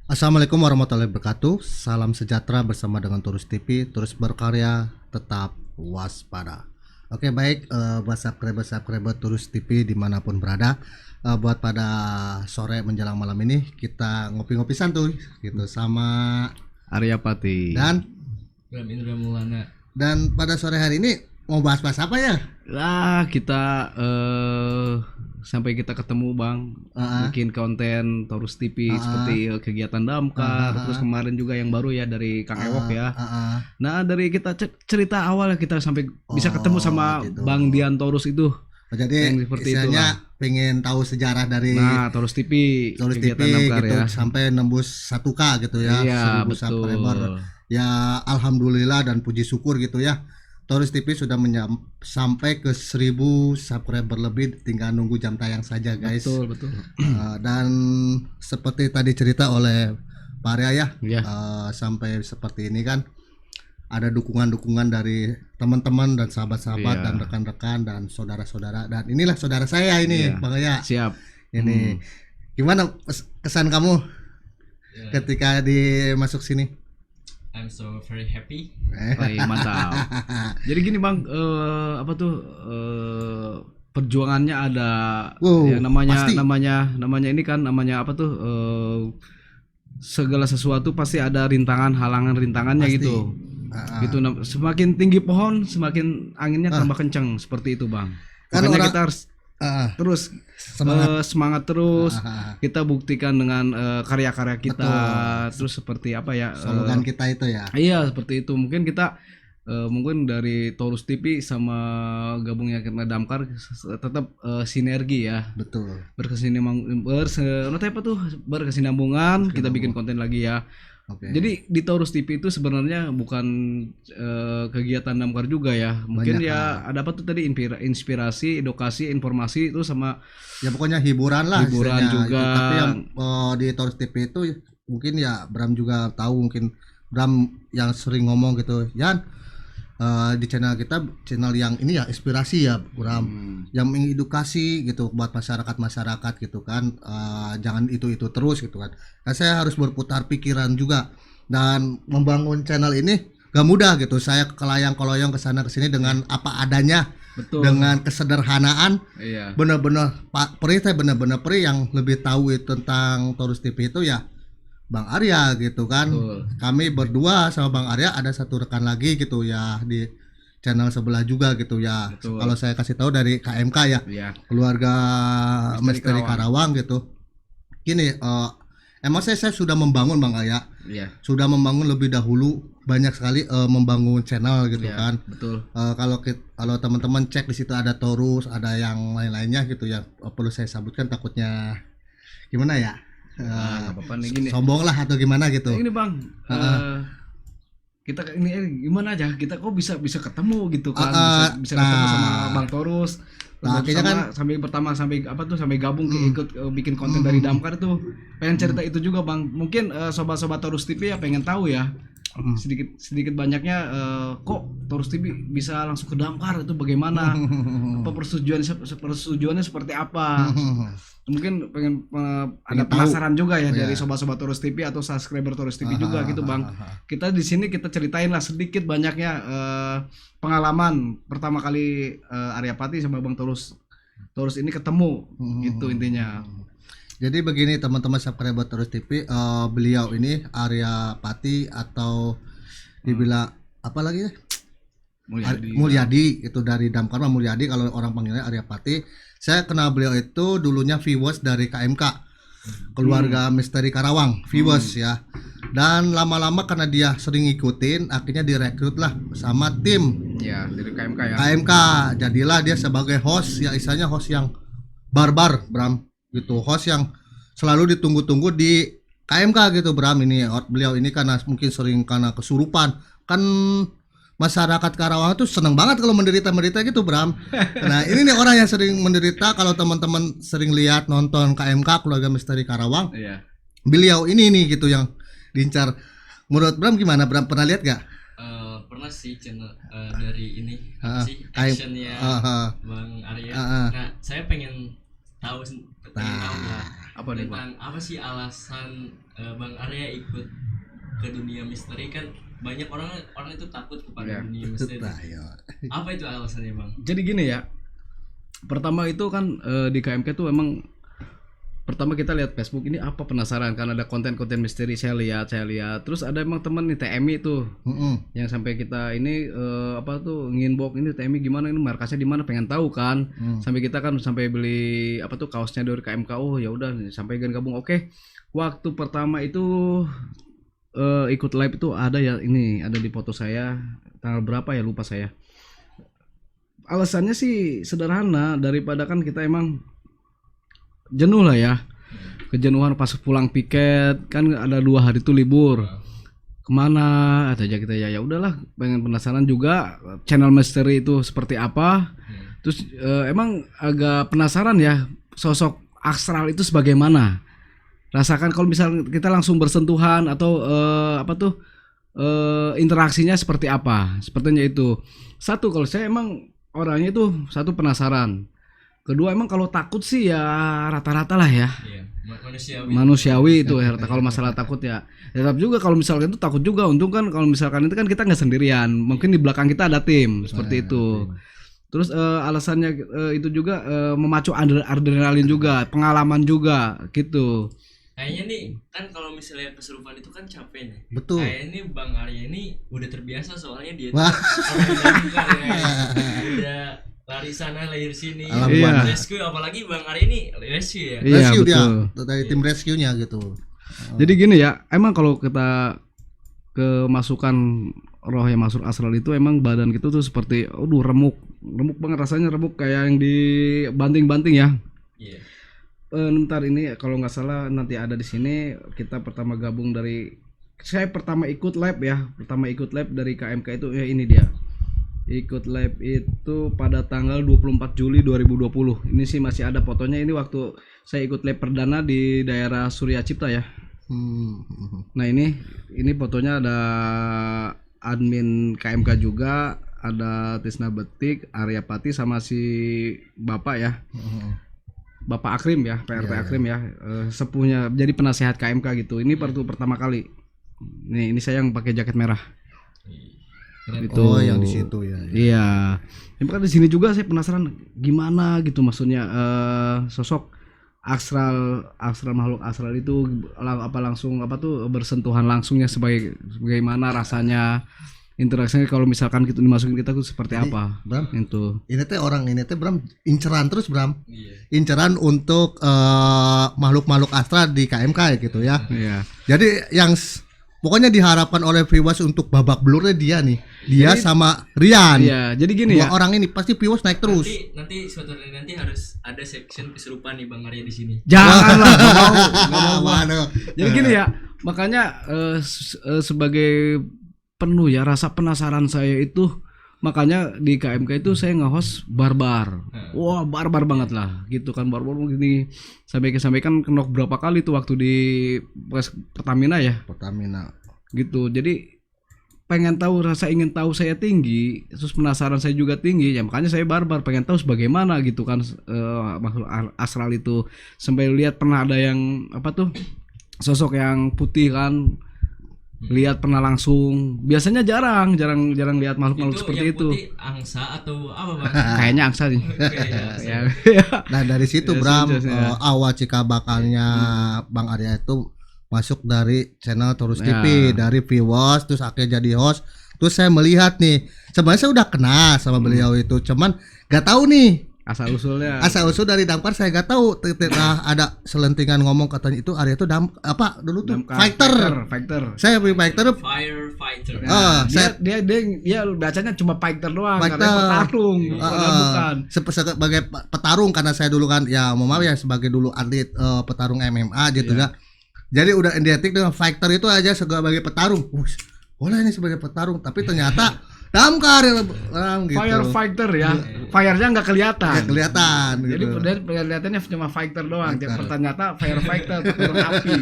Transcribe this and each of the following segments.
Assalamualaikum warahmatullahi wabarakatuh. Salam sejahtera bersama dengan Turus TV. Terus berkarya, tetap waspada. Oke baik, buat subscriber Turus TV dimanapun berada, buat pada sore menjelang malam ini kita ngopi-ngopi santuy gitu sama Arya Pati. Bram Indra Maulana. Dan pada sore hari ini mau bahas-bahas apa ya? Kita sampai kita ketemu Bang, bikin konten Taurus TV seperti kegiatan damkar, terus kemarin juga yang baru ya dari Kang Ewok ya. Nah dari kita cerita awal kita sampai bisa ketemu sama gitu. Bang Dian Taurus itu. Jadi Yang seperti itu, istilahnya pengen tahu sejarah dari Nah Taurus TV, Turus TV kegiatan damkar gitu ya. sampai nembus 1K gitu ya, Iya 1000 betul. subscriber. Ya alhamdulillah dan puji syukur gitu ya. Turus TV sudah sampai ke 1000 subscriber lebih, tinggal nunggu jam tayang saja guys. Betul. Dan seperti tadi cerita oleh Pak Arya ya, Iya. sampai seperti ini kan ada dukungan-dukungan dari teman-teman dan sahabat-sahabat Iya. dan rekan-rekan dan saudara-saudara, dan inilah saudara saya ini Iya. Bang Arya. Siap. Ini gimana kesan kamu Yeah, ketika dimasuk sini? I'm so very happy. Baik, mantap. Jadi gini Bang, perjuangannya ada Wow, yang namanya pasti. namanya ini kan namanya apa tuh segala sesuatu pasti ada rintangan, halangan rintangannya Pasti. gitu. Gitu semakin tinggi pohon, semakin anginnya tambah kencang seperti itu Bang. Kan Makanya orang- kita harus Ah, terus semangat. semangat terus. Ah, Kita buktikan dengan karya-karya kita. Terus seperti apa ya? slogan kita itu ya. Iya seperti itu. Mungkin kita mungkin dari Taurus TV sama gabungnya kita damkar tetap sinergi ya, Betul. berkesinambungan. Kita bikin konten lagi ya. Oke. Jadi di Taurus TV itu sebenarnya bukan kegiatan damkar juga ya. Mungkin Banyak ya ada apa tuh tadi inspirasi, edukasi, informasi itu sama Ya pokoknya hiburan lah Hiburan istilahnya. juga. Tapi yang di Torus TV itu mungkin ya Bram juga tahu, mungkin Bram yang sering ngomong gitu Yan, di channel kita, channel yang ini ya inspirasi ya Bram, yang mengedukasi gitu buat masyarakat gitu kan. Jangan itu terus gitu kan. Nah, saya harus berputar pikiran juga, dan membangun channel ini gak mudah gitu. Saya kelayang-keloyong ke sana ke sini dengan apa adanya, betul. dengan kesederhanaan. Iya. Bener-bener Pak Pri, saya bener-bener Pri yang lebih tahu tentang Taurus TV itu ya Bang Arya gitu kan. Betul. Kami berdua sama Bang Arya, ada satu rekan lagi gitu ya di channel sebelah juga gitu ya. Betul. Kalau saya kasih tahu dari KMK ya, Iya. keluarga Misteri Misteri Karawang gitu. Gini, emang saya sudah membangun Bang Arya, Iya. sudah membangun lebih dahulu banyak sekali, membangun channel gitu Iya, kan. betul. Kalau teman-teman cek di situ ada Taurus, ada yang lain-lainnya gitu ya. Perlu saya sebutkan takutnya gimana ya? Nggak apa-apa nih gini. Sombong lah atau gimana gitu. Ini Bang, kita ini gimana aja? Kita kok bisa ketemu gitu kan? Bisa ketemu sama Bang Torus. Nah, akhirnya Sampai pertama sampai gabung ikut bikin konten dari damkar tuh. Pengen cerita itu juga Bang. Mungkin sobat-sobat Torus TV ya pengen tahu ya. Sedikit banyaknya kok Taurus TV bisa langsung ke damkar itu bagaimana? Apa persetujuannya seperti apa? Mungkin pengen ada tahu. penasaran juga ya Oh, dari ya. sobat-sobat Taurus TV atau subscriber Taurus TV juga gitu Bang. Kita di sini kita ceritain lah sedikit banyaknya pengalaman pertama kali Arya Pati sama Bang Taurus ini ketemu gitu intinya. Jadi begini teman-teman subscriber Taurus TV, beliau ini Arya Pati atau dibilang apa lagi ya? Mulyadi itu dari damkar mah Mulyadi, kalau orang panggilnya Arya Pati. Saya kenal beliau itu dulunya viewers dari KMK, keluarga Misteri Karawang, viewers ya. Dan lama-lama karena dia sering ngikutin, akhirnya direkrut lah sama tim Ya, dari KMK ya. KMK. Jadilah dia sebagai host ya, istilahnya host yang barbar Bram gitu, host yang selalu ditunggu-tunggu di KMK gitu Bram. Ini beliau ini karena mungkin sering karena kesurupan kan. Masyarakat Karawang tuh seneng banget kalau menderita gitu Bram. Nah ini nih orang yang sering menderita. Kalau teman-teman sering lihat nonton KMK keluarga Misteri Karawang, Iya. beliau ini nih gitu yang diincar. Menurut Bram gimana Bram, pernah lihat gak? Pernah sih channel dari ini Ah, apa sih kayak- actionnya ah, Bang Arya. Ah, ah. Nah, saya pengen tahu ya Apa nih Bang? tentang apa sih alasan Bang Arya ikut ke dunia misteri kan banyak orang itu takut kepada Iya. dunia misteri. Nah, ya. Apa itu alasannya Bang? Jadi gini ya, pertama itu kan di KMK tuh emang pertama kita lihat Facebook ini apa, penasaran kan ada konten-konten misteri, saya lihat terus ada emang temen nih TMI tuh yang sampai kita ini apa tuh nginbox ini TMI gimana, ini markasnya di mana, pengen tahu kan. Sampai kita kan sampai beli apa tuh kaosnya dari KMK. Oh ya udah sampai gabung. Oke, waktu pertama itu ikut live itu ada ya, ini ada di foto saya tanggal berapa ya lupa saya. Alasannya sih sederhana, daripada kan kita emang jenuh lah ya, kejenuhan pas pulang piket kan ada 2 hari itu libur, kemana aja kita ya udahlah, pengen penasaran juga channel misteri itu seperti apa. Terus emang agak penasaran ya sosok astral itu sebagaimana, rasakan kalau misal kita langsung bersentuhan atau apa tuh interaksinya seperti apa, sepertinya itu. Satu, kalau saya emang orangnya itu satu penasaran. Kedua, emang kalau takut sih ya rata-rata lah ya. Iya, Manusiawi itu ya, kalau masalah takut ya. Ya tapi juga kalau misalkan itu takut juga, untung kan kalau misalkan itu kan kita nggak sendirian. Mungkin di belakang kita ada tim seperti itu. Terus alasannya itu juga memacu adrenalin juga, pengalaman juga gitu. Kayaknya nih kan kalau misalnya kesurupan itu kan capek nih. Betul. Kayaknya ini Bang Arya ini udah terbiasa soalnya dia tuh Wah. orang kan, ya. Udah lari sana lari sini. Alhamdulillah. Rescue apalagi Bang Arya ini rescue ya. Iya, Rescue dia betul. dari tim rescue-nya gitu. Jadi gini ya, emang kalau kita kemasukan roh yang masuk astral itu emang badan kita tuh seperti remuk banget rasanya, remuk kayak yang dibanting-banting ya. Iya. Ntar ini kalau nggak salah nanti ada di sini, kita pertama gabung dari, saya pertama ikut lab ya, dari KMK itu ya ini dia. Ikut lab itu pada tanggal 24 Juli 2020. Ini sih masih ada fotonya, ini waktu saya ikut lab perdana di daerah Surya Cipta ya. Nah ini fotonya ada admin KMK juga, ada Tisna Betik, Arya Pati sama si Bapak ya. Bapak Akrim ya, PRT Akrim ya, sepuhnya jadi penasehat KMK gitu. Ini pertama kali. Nih, ini saya yang pakai jaket merah. Gitu. Oh, yang di situ ya. Iya. Yang di sini juga saya penasaran gimana gitu, maksudnya sosok astral makhluk astral itu apa langsung apa tuh bersentuhan langsungnya bagaimana rasanya, interaksinya kalau misalkan gitu dimasukin kita tuh seperti apa. Bram, itu. Ini teh orang ini teh Bram inceran terus Bram. Iya. Inceran untuk makhluk-makhluk astral di KMK gitu ya. Iya. Jadi yang pokoknya diharapkan oleh Viwas untuk babak belurnya dia nih. Dia sama Rian. Iya, jadi gini ya. Dua orang ini pasti Viwas naik terus. Nanti suatu hari nanti harus ada section kesurupan nih Bang Arya di sini. Janganlah, nggak mau. Waduh. Jadi gini ya, makanya sebagai penuh ya rasa penasaran saya itu, makanya di KMK itu saya nge-host barbar. Wah, barbar banget lah gitu kan, barbar gini. Sampai kan kenok berapa kali tuh waktu di Pertamina ya. Pertamina. Gitu. Jadi ingin tahu saya tinggi, terus penasaran saya juga tinggi. Ya makanya saya barbar, pengen tahu sebagaimana gitu kan makhluk astral itu. Sampai lihat pernah ada yang apa tuh? Sosok yang putih kan. Lihat pernah langsung. Biasanya jarang lihat makhluk seperti itu. Putih angsa atau apa Bang? Kayaknya angsa sih. Kayaknya Nah dari situ Ya, Bram ya. awal cikal bakalnya Bang Arya itu masuk dari channel Terus TV, dari Viwas, terus akhirnya jadi host. Terus saya melihat nih, sebenarnya saya udah kenal sama beliau itu, cuman gak tahu nih Asal usulnya. asal usul dari Damkar, saya gak tahu. Ada selentingan ngomong katanya itu Arya itu apa dulu tuh fighter. Saya fighter. firefighter. Dia bacanya cuma fighter doang, Fighter. karena petarung, bukan. Sebagai petarung, karena saya dulu kan ya mau maaf ya sebagai dulu atlet petarung MMA gitu ya. Jadi udah identik dengan fighter itu aja sebagai petarung. Boleh ini sebagai petarung, tapi ternyata Damkar gitu. Firefighter ya. Fire-nya nggak kelihatan. Nggak kelihatan Jadi gitu. kelihatannya cuma fighter doang. Ternyata firefighter, petarung api.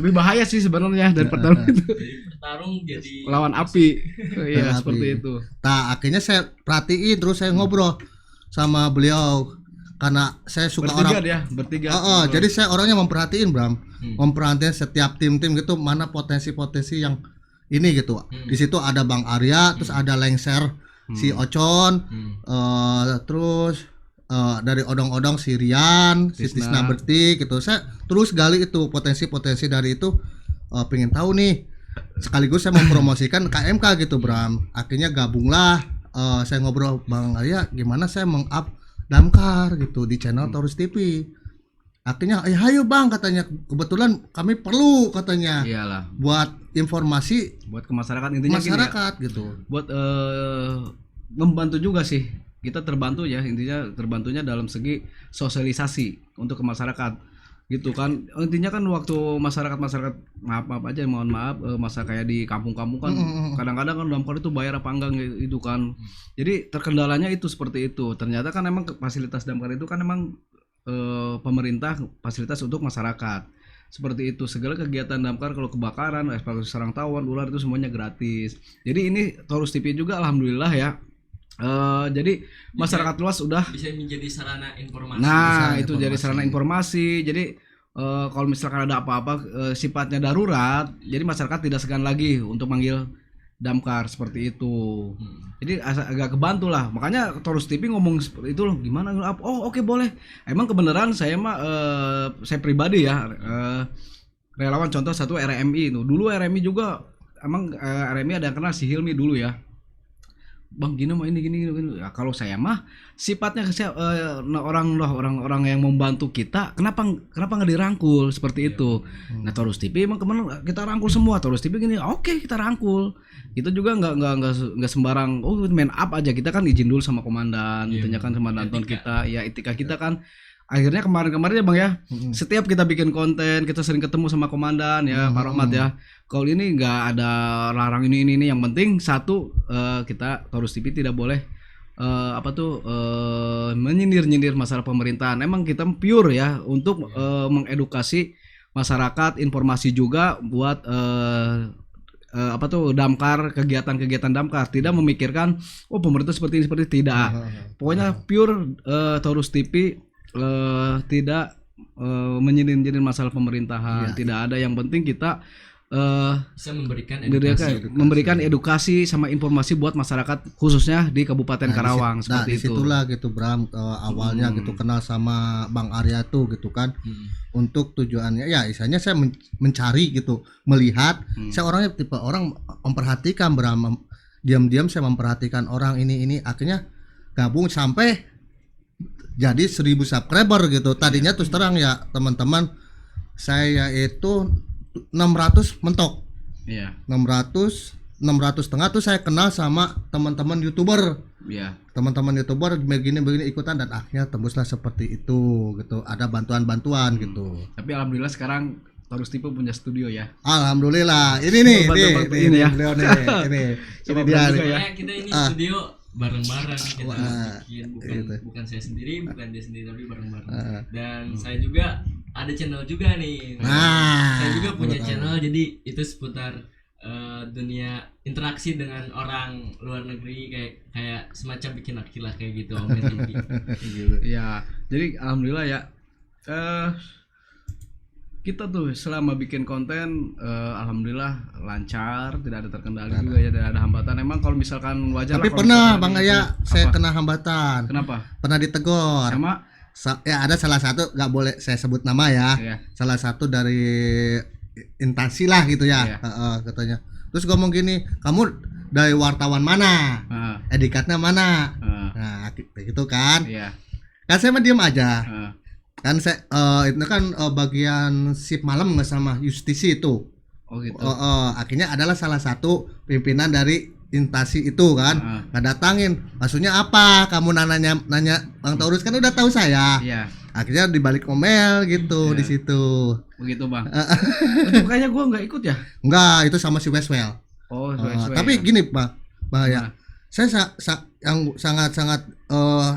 Lebih bahaya sih sebenarnya dari petarung itu. Jadi petarung jadi Lawan api. Iya, Lawan seperti api. itu. Nah akhirnya saya perhatiin, terus saya ngobrol sama beliau. karena saya suka bertiga orang dia, bertiga. jadi saya orangnya memperhatiin Bram, Hmm. memperhatiin setiap tim-tim gitu mana potensi-potensi yang ini gitu. Di situ ada Bang Arya, terus ada Lengser, si Ocon, terus dari odong-odong si Rian, si Tisna Bertik gitu. Saya terus gali itu potensi-potensi dari itu, pengen tahu nih. Sekaligus saya mempromosikan KMK gitu Bram. Akhirnya gabunglah, saya ngobrol Bang Arya, gimana saya meng-up Damkar gitu di channel Taurus TV. Akhirnya ayo Bang katanya, kebetulan kami perlu katanya Iyalah, buat informasi buat ke masyarakat intinya gini ya, masyarakat gitu. buat membantu juga sih, kita terbantu ya, intinya terbantunya dalam segi sosialisasi untuk ke masyarakat gitu kan. Intinya kan waktu masyarakat maaf aja, mohon maaf, masa kayak di kampung-kampung kan kadang-kadang kan damkar itu bayar apa enggak gitu kan. Jadi terkendalanya itu seperti itu. Ternyata kan emang fasilitas damkar itu kan emang pemerintah fasilitas untuk masyarakat. Seperti itu, segala kegiatan damkar kalau kebakaran, evakuasi sarang tawon, ular itu semuanya gratis. Jadi ini Taurus TV juga alhamdulillah ya. Jadi masyarakat luas udah bisa menjadi sarana informasi. nah itu jadi sarana informasi. Jadi kalau misalkan ada apa-apa sifatnya darurat, jadi masyarakat tidak segan lagi untuk manggil damkar seperti itu. Jadi agak kebantu lah. Makanya Taurus TV ngomong seperti itu loh. Gimana? Oh oke, boleh. Emang kebenaran saya mah saya pribadi ya relawan contoh satu RMI itu. Dulu RMI juga emang RMI ada yang kenal si Hilmi dulu ya. Bang gini mah ini gini. Ya, kalau saya mah sifatnya orang yang membantu kita, kenapa nggak dirangkul seperti itu. Nah Taurus TV emang kemana kita rangkul semua. Taurus TV gini, oke kita rangkul. Kita juga nggak sembarang main up aja, kita kan izin dulu sama komandan, intinya kan sama Danton kita, ya etika kita kan. Akhirnya kemarin ya Bang ya, setiap kita bikin konten kita sering ketemu sama komandan ya Pak Rahmat ya. Kalau ini nggak ada larang ini, yang penting satu kita Taurus TV tidak boleh menyindir masalah pemerintahan. Emang kita pure ya untuk mengedukasi masyarakat, informasi juga buat damkar, kegiatan damkar, tidak memikirkan pemerintah seperti ini tidak. Pokoknya pure Taurus TV tidak menyindir masalah pemerintahan, tidak ada. Yang penting kita bisa memberikan edukasi sama informasi buat masyarakat khususnya di Kabupaten Karawang seperti itu. Disitulah gitu Bram, awalnya gitu kenal sama Bang Arya tuh gitu kan. Untuk tujuannya ya istilahnya saya mencari gitu, melihat. Saya orangnya tipe orang memperhatikan Bram, diam-diam saya memperhatikan orang ini akhirnya gabung sampai jadi 1000 subscriber gitu. Tadinya terus terang ya teman-teman, saya itu 600 mentok. Iya. 600 setengah tuh saya kenal sama teman-teman YouTuber. Iya. Teman-teman YouTuber begini ikutan dan akhirnya tembuslah seperti itu gitu. Ada bantuan-bantuan gitu. Tapi alhamdulillah sekarang Taurus TV punya studio ya. Alhamdulillah. Ini nih, ini ya. Beliau nih, ini. Ini dia nih. Ya, kita ini studio bareng-bareng kita bikin, bukan saya sendiri, bukan dia sendiri, tapi bareng-bareng. Dan saya juga ada channel juga nih. Saya juga punya channel, jadi itu seputar dunia interaksi dengan orang luar negeri, kayak semacam bikin akilah kayak gitu, Om TV. Ya, jadi alhamdulillah ya. Kita tuh selama bikin konten alhamdulillah lancar, tidak ada terkendali juga ya, tidak ada hambatan. Emang kalau misalkan wajar. Tapi pernah Bang Arya saya kena hambatan. Kenapa? Pernah ditegur. Sama ya ada salah satu, nggak boleh saya sebut nama ya. Iya. Salah satu dari instansi lah gitu ya. Katanya. Terus ngomong gini, kamu dari wartawan mana? Edikatnya mana? Nah, gitu kan. Iya. Kan saya mah diam aja. Kan saya itu kan bagian sip malam nggak sama justisi itu. Oh gitu. Akhirnya adalah salah satu pimpinan dari instansi itu kan, nggak datangin. Maksudnya apa? Kamu nanya Bang Taurus kan udah tahu saya. Iya. Akhirnya dibalik ngomel gitu di situ. Begitu Bang. Itu kayaknya gua nggak ikut ya? Enggak, itu sama si Westwell. Oh, tapi gini Bang ya. Saya yang sangat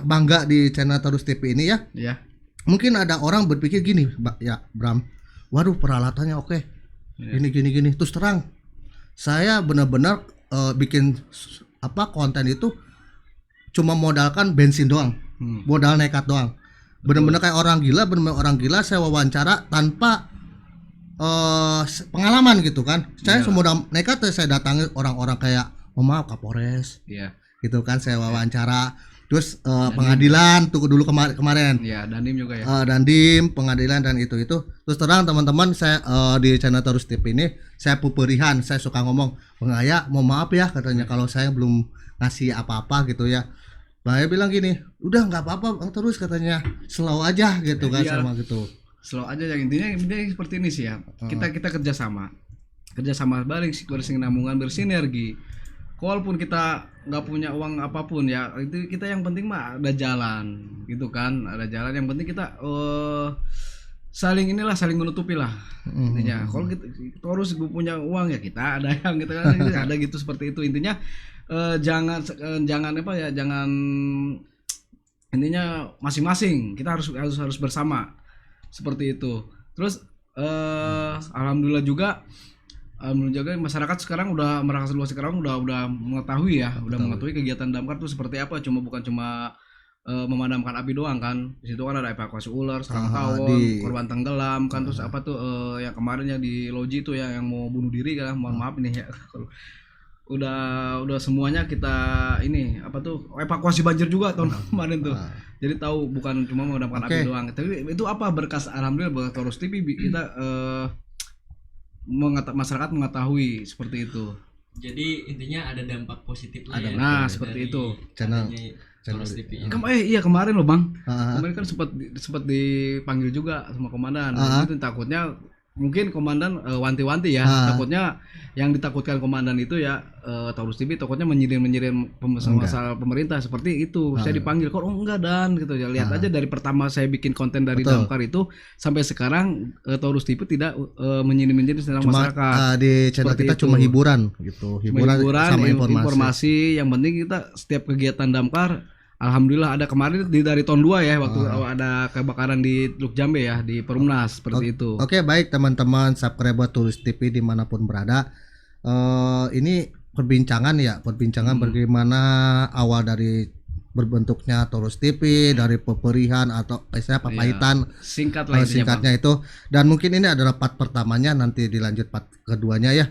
bangga di channel Taurus TV ini ya. Iya. Mungkin ada orang berpikir gini, ya Bram, waduh peralatannya oke, gini. Terus terang, saya benar-benar bikin konten itu cuma modalkan bensin doang, modal nekat doang. Bener-bener kayak orang gila, bener-bener orang gila saya wawancara tanpa pengalaman gitu kan. Saya semua nekat saya datangi orang-orang kayak maaf Kapolres. Iya. Gitu kan saya wawancara. Terus pengadilan tuh dulu kemarin. Iya, Dandim juga ya. Dandim, pengadilan dan itu. Terus terang teman-teman saya di channel Taurus TV ini saya puperihan, saya suka ngomong, "Bang Aya, mau maaf ya," katanya kalau saya belum ngasih apa-apa gitu ya. Bang Aya bilang gini, "Udah nggak apa-apa Bang, terus," katanya, "slow aja," gitu kan sama gitu. Slow aja, yang intinya seperti ini sih ya. Kita kerjasama berkesinambungan, bersinergi. Walaupun kita nggak punya uang apapun ya, itu kita yang penting mah ada jalan gitu kan, ada jalan. Yang penting kita saling menutupi lah intinya. Kalau kita harus punya uang ya kita ada yang gitu kan, ada gitu seperti itu intinya. Jangan intinya masing-masing kita harus bersama seperti itu. Terus alhamdulillah juga masyarakat sekarang udah merasa luas, sekarang udah mengetahui ya, mengetahui kegiatan damkar itu seperti apa. Bukan cuma memadamkan api doang kan. Di situ kan ada evakuasi ular, sarang tawon, korban tenggelam kan. Terus apa tuh yang kemarin yang di Loji itu yang mau bunuh diri kan. Mohon maaf ini ya. Udah semuanya kita ini apa tuh evakuasi banjir juga tahun kemarin tuh. Jadi tahu bukan cuma memadamkan api doang. Tapi itu apa berkas alhamdulillah buat Taurus TV kita masyarakat mengetahui seperti itu. Jadi intinya ada dampak positif lah ya. Nah, seperti itu. Channel TV. Iya kemarin loh Bang. Kemarin kan sempat dipanggil juga sama komandan. Itu takutnya mungkin komandan wanti-wanti ya. Takutnya yang ditakutkan komandan itu ya Taurus TV takutnya menyirim masalah pemerintah seperti itu. Saya dipanggil kok enggak dan gitu ya. Lihat aja dari pertama saya bikin konten dari damkar itu sampai sekarang Taurus TV tidak menyirim tentang masyarakat. Di channel kita cuma hiburan gitu. Hiburan sama informasi. Yang penting kita setiap kegiatan damkar alhamdulillah ada kemarin dari tahun 2 ya waktu ada kebakaran di Teluk Jambe ya di Perumnas seperti itu. Oke, baik teman-teman subscriber Taurus TV dimanapun berada. Ini perbincangan bagaimana awal dari berbentuknya Taurus TV, dari peperihan atau papahitan singkatnya itu. Dan mungkin ini adalah part pertamanya, nanti dilanjut part keduanya ya.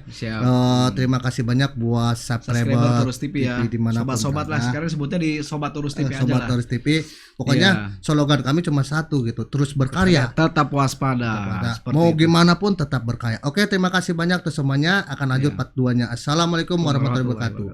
Terima kasih banyak buat subscriber Taurus TV ya. Sobat-sobat lah sekarang sebutnya di Sobat Taurus TV aja Sobat Taurus TV. Pokoknya slogan kami cuma satu gitu, terus berkarya, tetap waspada. Mau gimana pun tetap berkarya. Oke, terima kasih banyak tuh semuanya. Akan lanjut part 2-nya. Assalamualaikum warahmatullahi wabarakatuh.